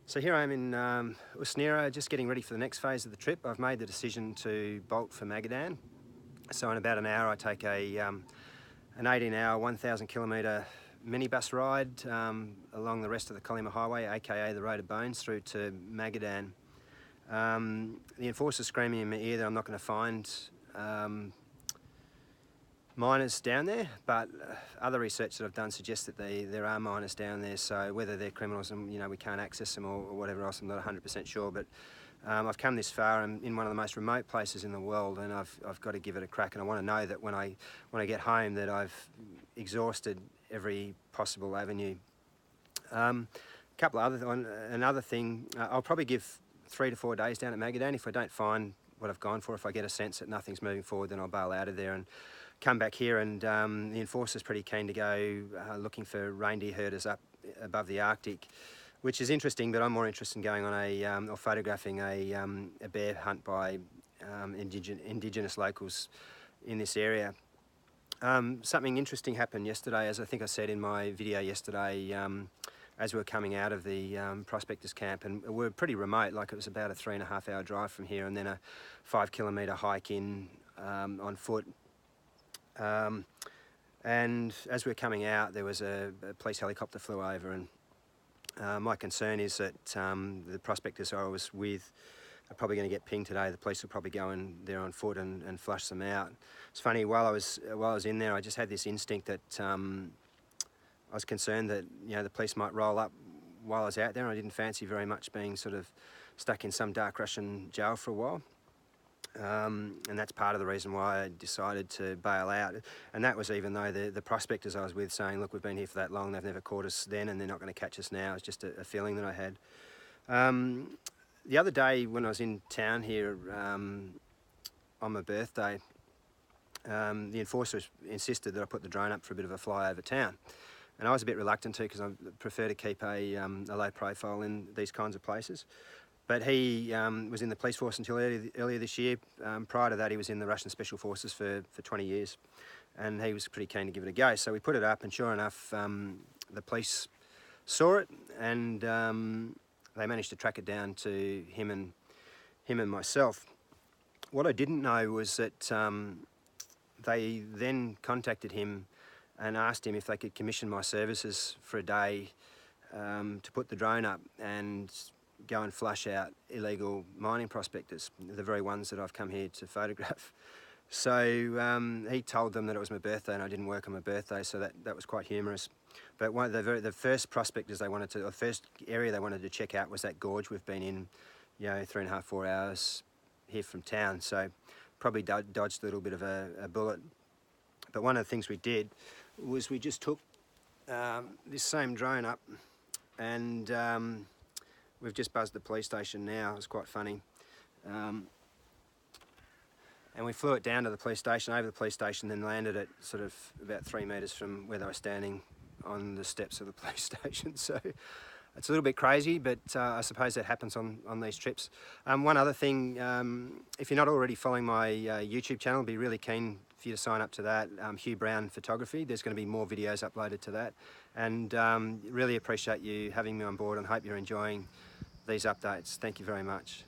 So here I am in Ust Nera I, just getting ready for the next phase of the trip. I've made the decision to bolt for Magadan. So in about an hour I take an 18-hour, 1,000 kilometre minibus ride along the rest of the Kilometre highway, aka the Road of Bones, through to Magadan. The enforcer's screaming in my ear that I'm not going to find miners down there, but other research that I've done suggests that there are miners down there, so whether they're criminals and we can't access them or whatever else, I'm not 100% sure, but I've come this far. I'm in one of the most remote places in the world, and I've got to give it a crack, and I want to know that when I get home that I've exhausted every possible avenue. Another thing, I'll probably give 3 to 4 days down at Magadan. If I don't find what I've gone for, if I get a sense that nothing's moving forward, then I'll bail out of there and come back here. And the enforcer's pretty keen to go looking for reindeer herders up above the Arctic, which is interesting, but I'm more interested in going on or photographing a bear hunt by indigenous locals in this area. Something interesting happened yesterday, as I think I said in my video yesterday, as we were coming out of the prospectors camp, and we're pretty remote, like it was about a 3.5 hour drive from here, and then a 5 kilometre hike in on foot. And as we were coming out, there was a police helicopter flew over, and my concern is that the prospectors I was with are probably going to get pinged today. The police will probably go in there on foot and flush them out. It's funny, while I was in there, I just had this instinct that I was concerned that the police might roll up while I was out there, and I didn't fancy very much being sort of stuck in some dark Russian jail for a while. And that's part of the reason why I decided to bail out. And that was even though the prospectors I was with saying, look, we've been here for that long, they've never caught us then and they're not going to catch us now. It's just a feeling that I had. The other day when I was in town here on my birthday, the enforcer insisted that I put the drone up for a bit of a fly over town. And I was a bit reluctant to, because I prefer to keep a low profile in these kinds of places. But he was in the police force until earlier this year. Prior to that, he was in the Russian Special Forces for 20 years. And he was pretty keen to give it a go. So we put it up, and sure enough, the police saw it, and they managed to track it down to him and myself. What I didn't know was that they then contacted him and asked him if they could commission my services for a day to put the drone up and go and flush out illegal mining prospectors, the very ones that I've come here to photograph. So he told them that it was my birthday and I didn't work on my birthday, so that was quite humorous. But one of the first prospectors the first area they wanted to check out was that gorge we've been in, 3.5, 4 hours here from town. So probably dodged a little bit of a bullet. But one of the things we did was we just took this same drone up, and we've just buzzed the police station now. It was quite funny. And we flew it down to the police station, over the police station, then landed it sort of about 3 metres from where they were standing on the steps of the police station. So it's a little bit crazy, but I suppose that happens on these trips. One other thing, if you're not already following my YouTube channel, I'd be really keen for you to sign up to that, Hugh Photography. There's going to be more videos uploaded to that. And really appreciate you having me on board, and hope you're enjoying these updates. Thank you very much.